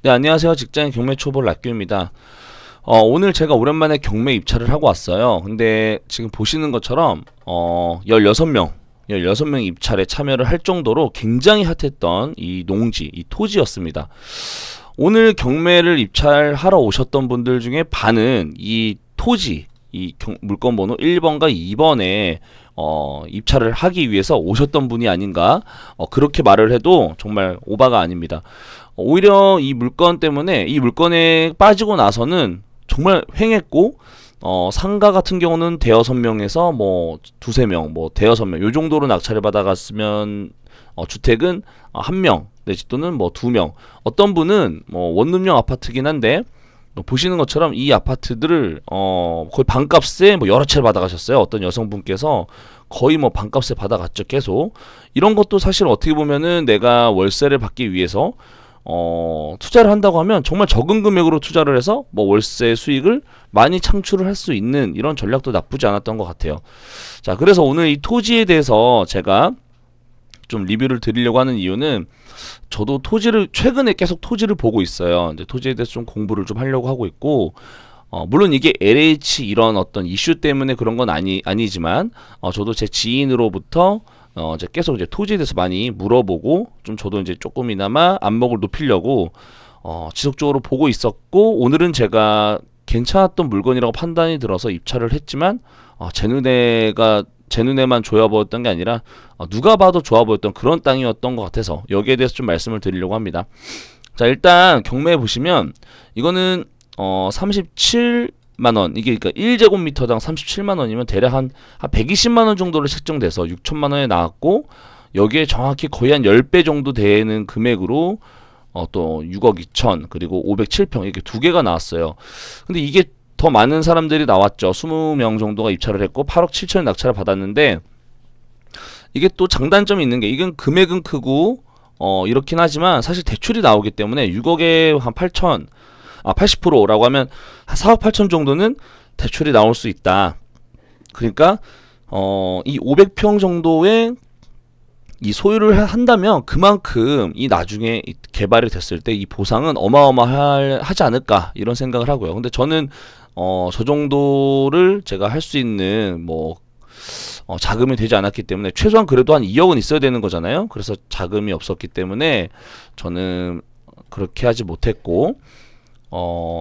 네, 안녕하세요. 직장인 경매 초보 락규입니다. 오늘 제가 오랜만에 경매 입찰을 하고 왔어요. 근데 지금 보시는 것처럼 16명 입찰에 참여를 할 정도로 굉장히 핫했던 이 농지, 이 토지였습니다. 오늘 경매를 입찰하러 오셨던 분들 중에 반은 이 토지, 물건 번호 1번과 2번에 입찰을 하기 위해서 오셨던 분이 아닌가, 그렇게 말을 해도 정말 오바가 아닙니다. 오히려 이 물건 때문에, 이 물건에 빠지고 나서는 정말 횡했고, 상가 같은 경우는 대여섯 명에서 뭐 두세 명, 뭐 대여섯 명, 요 정도로 낙찰을 받아갔으면, 주택은 한 명 내지 또는 뭐 두 명, 어떤 분은 뭐 원룸형 아파트긴 한데 보시는 것처럼 이 아파트들을 거의 반값에 뭐 여러 채를 받아가셨어요. 어떤 여성분께서 거의 뭐 반값에 받아갔죠. 계속 이런 것도 사실 어떻게 보면은 내가 월세를 받기 위해서 투자를 한다고 하면 정말 적은 금액으로 투자를 해서 뭐 월세 수익을 많이 창출을 할 수 있는 이런 전략도 나쁘지 않았던 것 같아요. 자, 그래서 오늘 이 토지에 대해서 제가 좀 리뷰를 드리려고 하는 이유는, 저도 최근에 계속 토지를 보고 있어요. 근데 토지에 대해서 좀 공부를 좀 하려고 하고 있고, 물론 이게 LH 이런 어떤 이슈 때문에 그런 건 아니지만, 저도 제 지인으로부터 이제 계속 이제 토지에 대해서 많이 물어보고, 좀 저도 이제 조금이나마 안목을 높이려고 지속적으로 보고 있었고, 오늘은 제가 괜찮았던 물건이라고 판단이 들어서 입찰을 했지만, 제 눈에만 좋아 보였던 게 아니라 누가 봐도 좋아 보였던 그런 땅이었던 것 같아서 여기에 대해서 좀 말씀을 드리려고 합니다. 자, 일단 경매에 보시면 이거는 37만원, 이게 그러니까 1제곱미터당 37만원이면 대략 한 120만원 정도로 책정돼서 6천만원에 나왔고, 여기에 정확히 거의 한 10배 정도 되는 금액으로 또 6억 2천, 그리고 507평, 이렇게 두 개가 나왔어요. 근데 이게 더 많은 사람들이 나왔죠. 20명 정도가 입찰을 했고 8억 7천에 낙찰을 받았는데, 이게 또 장단점이 있는 게, 이건 금액은 크고 이렇긴 하지만 사실 대출이 나오기 때문에 6억에 한 80%라고 하면 한 4억 8천 정도는 대출이 나올 수 있다. 그러니까 이 500평 정도의 이 소유를 한다면 그만큼 이 나중에 개발이 됐을 때 이 보상은 어마어마하지 않을까, 이런 생각을 하고요. 근데 저는 저 정도를 제가 할 수 있는 뭐 자금이 되지 않았기 때문에, 최소한 그래도 한 2억은 있어야 되는 거잖아요. 그래서 자금이 없었기 때문에 저는 그렇게 하지 못했고,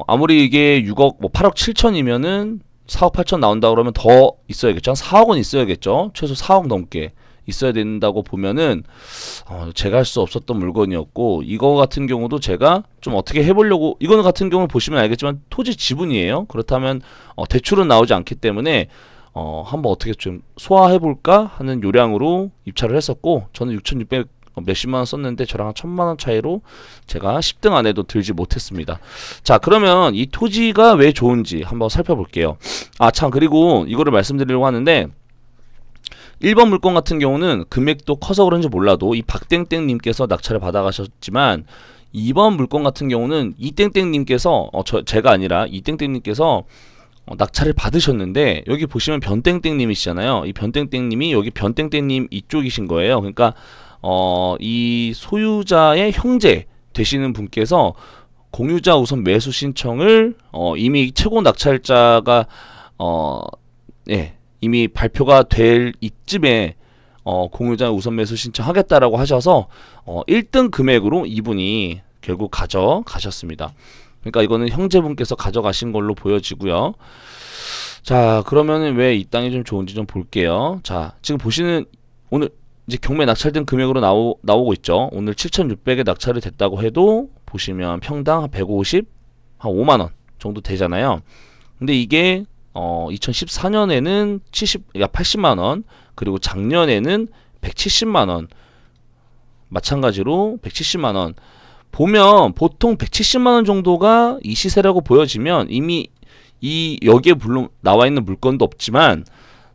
아무리 이게 6억 뭐 8억 7천이면은 4억 8천 나온다 그러면 더 있어야겠죠. 한 4억은 있어야겠죠. 최소 4억 넘게 있어야 된다고 보면은 제가 할 수 없었던 물건이었고, 이거 같은 경우도 제가 좀 어떻게 해보려고, 이거는 같은 경우 보시면 알겠지만 토지 지분이에요. 그렇다면 대출은 나오지 않기 때문에 한번 어떻게 좀 소화해볼까 하는 요량으로 입찰을 했었고, 저는 6,600 몇십만원 썼는데 저랑 한 1,000만원 차이로 제가 10등 안에도 들지 못했습니다. 자, 그러면 이 토지가 왜 좋은지 한번 살펴볼게요. 아, 참, 그리고 이거를 말씀드리려고 하는데, 1번 물건 같은 경우는 금액도 커서 그런지 몰라도 이 박땡땡님께서 낙찰을 받아가셨지만, 2번 물건 같은 경우는 이땡땡님께서 제가 아니라 이땡땡님께서 낙찰을 받으셨는데, 여기 보시면 변땡땡님이시잖아요. 이 변땡땡님이 여기 변땡땡님 이쪽이신 거예요. 그러니까 이 소유자의 형제 되시는 분께서 공유자 우선 매수 신청을 이미 최고 낙찰자가 예, 이미 발표가 될 이쯤에 공유자 우선 매수 신청하겠다라고 하셔서 1등 금액으로 이분이 결국 가져가셨습니다. 그러니까 이거는 형제분께서 가져가신 걸로 보여지고요. 자, 그러면 왜 이 땅이 좀 좋은지 좀 볼게요. 자, 지금 보시는 오늘 이제 경매 낙찰된 금액으로 나오고 있죠. 오늘 7,600에 낙찰이 됐다고 해도 보시면 평당 한 150, 한 5만원 정도 되잖아요. 근데 이게 2014년에는 80만원, 그리고 작년에는 170만원, 마찬가지로 170만원. 보면 보통 170만원 정도가 이 시세라고 보여지면 이미 여기에 물론 나와있는 물건도 없지만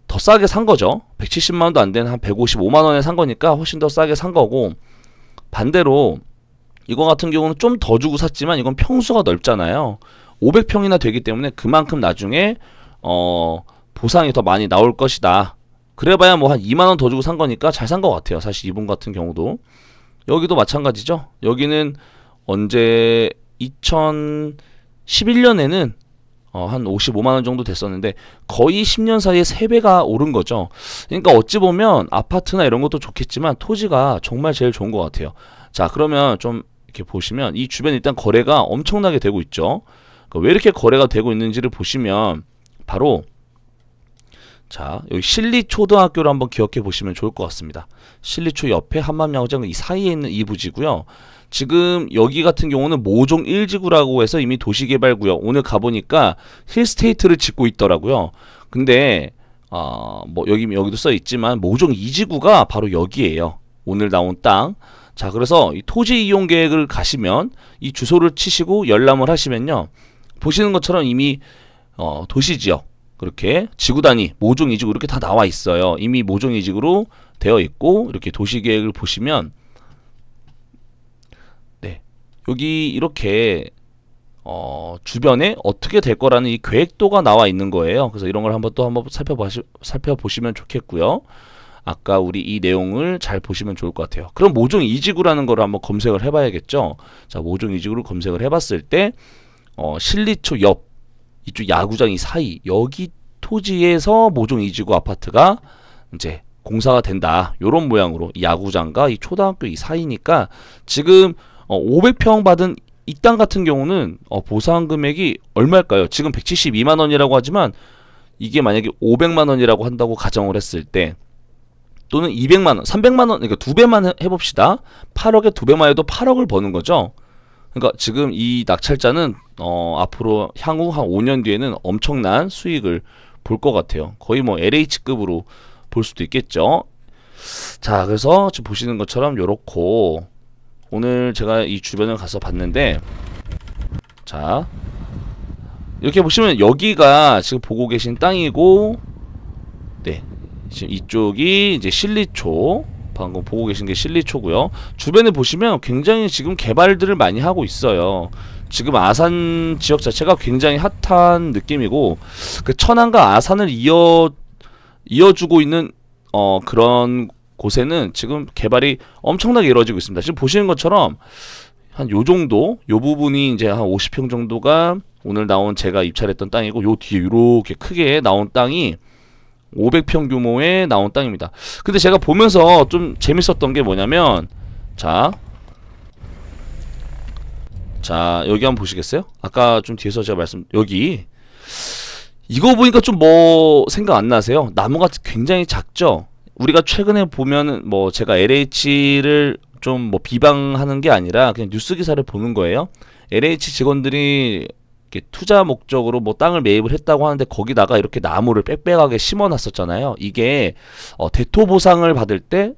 더 싸게 산 거죠. 170만원도 안 되는 한 155만원에 산 거니까 훨씬 더 싸게 산 거고, 반대로 이거 같은 경우는 좀 더 주고 샀지만 이건 평수가 넓잖아요. 500평이나 되기 때문에 그만큼 나중에 보상이 더 많이 나올 것이다. 그래봐야 뭐 한 2만원 더 주고 산 거니까 잘 산 것 같아요. 사실 이분 같은 경우도. 여기도 마찬가지죠. 여기는 언제 2011년에는 한 55만원 정도 됐었는데 거의 10년 사이에 3배가 오른 거죠. 그러니까 어찌 보면 아파트나 이런 것도 좋겠지만 토지가 정말 제일 좋은 것 같아요. 자, 그러면 좀 이렇게 보시면 이 주변에 일단 거래가 엄청나게 되고 있죠. 왜 이렇게 거래가 되고 있는지를 보시면 바로 자, 여기 신리초등학교를 한번 기억해 보시면 좋을 것 같습니다. 신리초 옆에 한맘야구장 이 사이에 있는 이 부지고요. 지금 여기 같은 경우는 모종 1지구라고 해서 이미 도시개발구역 오늘 가보니까 힐스테이트를 짓고 있더라고요. 근데 뭐 여기도 써 있지만 모종 2지구가 바로 여기에요. 오늘 나온 땅. 자, 그래서 이 토지 이용 계획을 가시면 이 주소를 치시고 열람을 하시면요, 보시는 것처럼 이미 도시지역 그렇게 지구 단위 모종 2지구 이렇게 다 나와 있어요. 이미 모종 2지구로 되어 있고, 이렇게 도시 계획을 보시면 여기 이렇게 주변에 어떻게 될 거라는 이 계획도가 나와 있는 거예요. 그래서 이런 걸 한번 살펴보시면 좋겠고요. 아까 우리 이 내용을 잘 보시면 좋을 것 같아요. 그럼 모종 2지구라는 거를 한번 검색을 해봐야겠죠. 자, 모종 2지구를 검색을 해봤을 때 신리초 옆 이쪽 야구장 이 사이 여기 토지에서 모종 2지구 아파트가 이제 공사가 된다. 요런 모양으로 이 야구장과 이 초등학교 이 사이니까 지금 500평 받은 이 땅 같은 경우는 보상 금액이 얼마일까요? 지금 172만원이라고 하지만 이게 만약에 500만원이라고 한다고 가정을 했을 때, 또는 200만원, 300만원, 그러니까 2배만 해봅시다. 8억에 2배만 해도 8억을 버는 거죠. 그러니까 지금 이 낙찰자는 앞으로 향후 한 5년 뒤에는 엄청난 수익을 볼 것 같아요. 거의 뭐 LH급으로 볼 수도 있겠죠. 자, 그래서 지금 보시는 것처럼 요렇고, 오늘 제가 이 주변을 가서 봤는데, 자, 이렇게 보시면 여기가 지금 보고 계신 땅이고, 네, 지금 이쪽이 이제 신리초, 방금 보고 계신 게 신리초고요. 주변에 보시면 굉장히 지금 개발들을 많이 하고 있어요. 지금 아산 지역 자체가 굉장히 핫한 느낌이고, 그 천안과 아산을 이어주고 있는 그런 곳에는 지금 개발이 엄청나게 이루어지고 있습니다. 지금 보시는 것처럼 한 요 정도, 요 부분이 이제 한 50평 정도가 오늘 나온 제가 입찰했던 땅이고, 요 뒤에 이렇게 크게 나온 땅이 500평 규모의 나온 땅입니다. 근데 제가 보면서 좀 재밌었던 게 뭐냐면, 자, 여기 한번 보시겠어요? 아까 좀 뒤에서 제가 여기 이거 보니까 좀 뭐 생각 안 나세요? 나무가 굉장히 작죠? 우리가 최근에 보면은 뭐 제가 LH를 좀 뭐 비방하는 게 아니라 그냥 뉴스 기사를 보는 거예요. LH 직원들이 이렇게 투자 목적으로 뭐 땅을 매입을 했다고 하는데 거기다가 이렇게 나무를 빽빽하게 심어놨었잖아요. 이게 대토 보상을 받을 때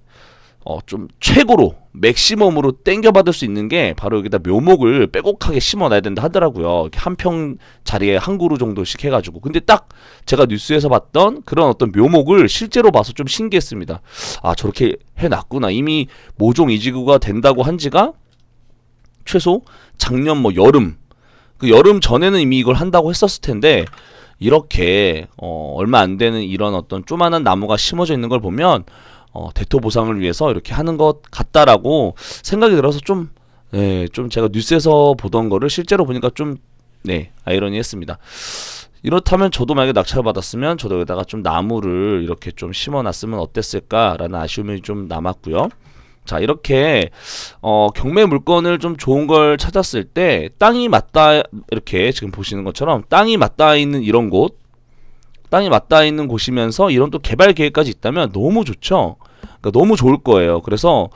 좀 최고로 맥시멈으로 땡겨받을 수 있는 게 바로 여기다 묘목을 빼곡하게 심어놔야 된다 하더라고요. 한 평 자리에 한 그루 정도씩 해가지고. 근데 딱 제가 뉴스에서 봤던 그런 어떤 묘목을 실제로 봐서 좀 신기했습니다. 아, 저렇게 해놨구나. 이미 모종 2지구가 된다고 한 지가 최소 작년 뭐 여름, 그 여름 전에는 이미 이걸 한다고 했었을 텐데, 이렇게 얼마 안 되는 이런 어떤 조만한 나무가 심어져 있는 걸 보면 대토 보상을 위해서 이렇게 하는 것 같다라고 생각이 들어서 좀 제가 뉴스에서 보던 거를 실제로 보니까 좀 아이러니했습니다. 이렇다면 저도 만약에 낙찰을 받았으면 저도 여기다가 좀 나무를 이렇게 좀 심어놨으면 어땠을까라는 아쉬움이 좀 남았고요. 자, 이렇게 경매 물건을 좀 좋은 걸 찾았을 때 땅이 맞다, 이렇게 지금 보시는 것처럼 땅이 맞닿아 있는 이런 곳, 땅이 맞닿아 있는 곳이면서 이런 또 개발 계획까지 있다면 너무 좋죠. 그러니까 너무 좋을 거예요. 그래서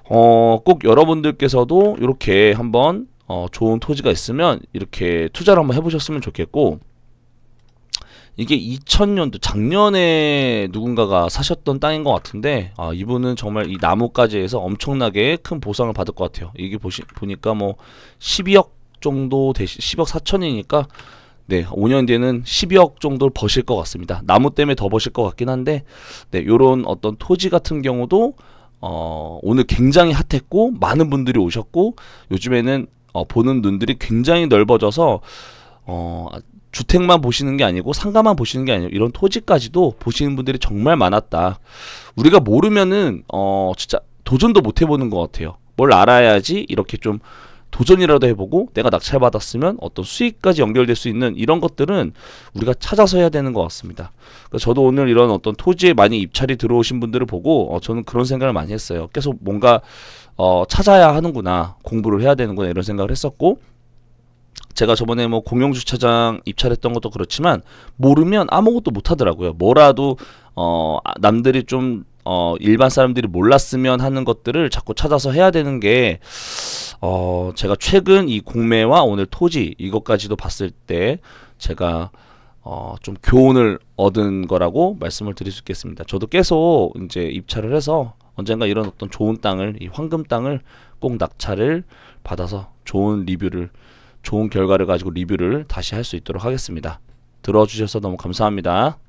꼭 여러분들께서도 이렇게 한번 좋은 토지가 있으면 이렇게 투자를 한번 해보셨으면 좋겠고, 이게 2000년도 작년에 누군가가 사셨던 땅인 것 같은데, 이분은 정말 이 나무까지 해서 엄청나게 큰 보상을 받을 것 같아요. 이게 보니까 뭐 12억 정도 12억 4천이니까 5년 뒤에는 12억 정도를 버실 것 같습니다. 나무 때문에 더 버실 것 같긴 한데, 요런 어떤 토지 같은 경우도 오늘 굉장히 핫했고 많은 분들이 오셨고, 요즘에는 보는 눈들이 굉장히 넓어져서 주택만 보시는 게 아니고 상가만 보시는 게 아니고 이런 토지까지도 보시는 분들이 정말 많았다. 우리가 모르면은 진짜 도전도 못 해보는 것 같아요. 뭘 알아야지 이렇게 좀 도전이라도 해보고 내가 낙찰받았으면 어떤 수익까지 연결될 수 있는 이런 것들은 우리가 찾아서 해야 되는 것 같습니다. 그래서 저도 오늘 이런 어떤 토지에 많이 입찰이 들어오신 분들을 보고 저는 그런 생각을 많이 했어요. 계속 뭔가 찾아야 하는구나, 공부를 해야 되는구나 이런 생각을 했었고, 제가 저번에 뭐 공영주차장 입찰했던 것도 그렇지만 모르면 아무것도 못 하더라고요. 뭐라도 남들이 좀 일반 사람들이 몰랐으면 하는 것들을 자꾸 찾아서 해야 되는 게 제가 최근 이 공매와 오늘 토지 이것까지도 봤을 때 제가 좀 교훈을 얻은 거라고 말씀을 드릴 수 있겠습니다. 저도 계속 이제 입찰을 해서 언젠가 이런 어떤 좋은 땅을, 이 황금 땅을 꼭 낙찰을 받아서 좋은 결과를 가지고 리뷰를 다시 할 수 있도록 하겠습니다. 들어주셔서 너무 감사합니다.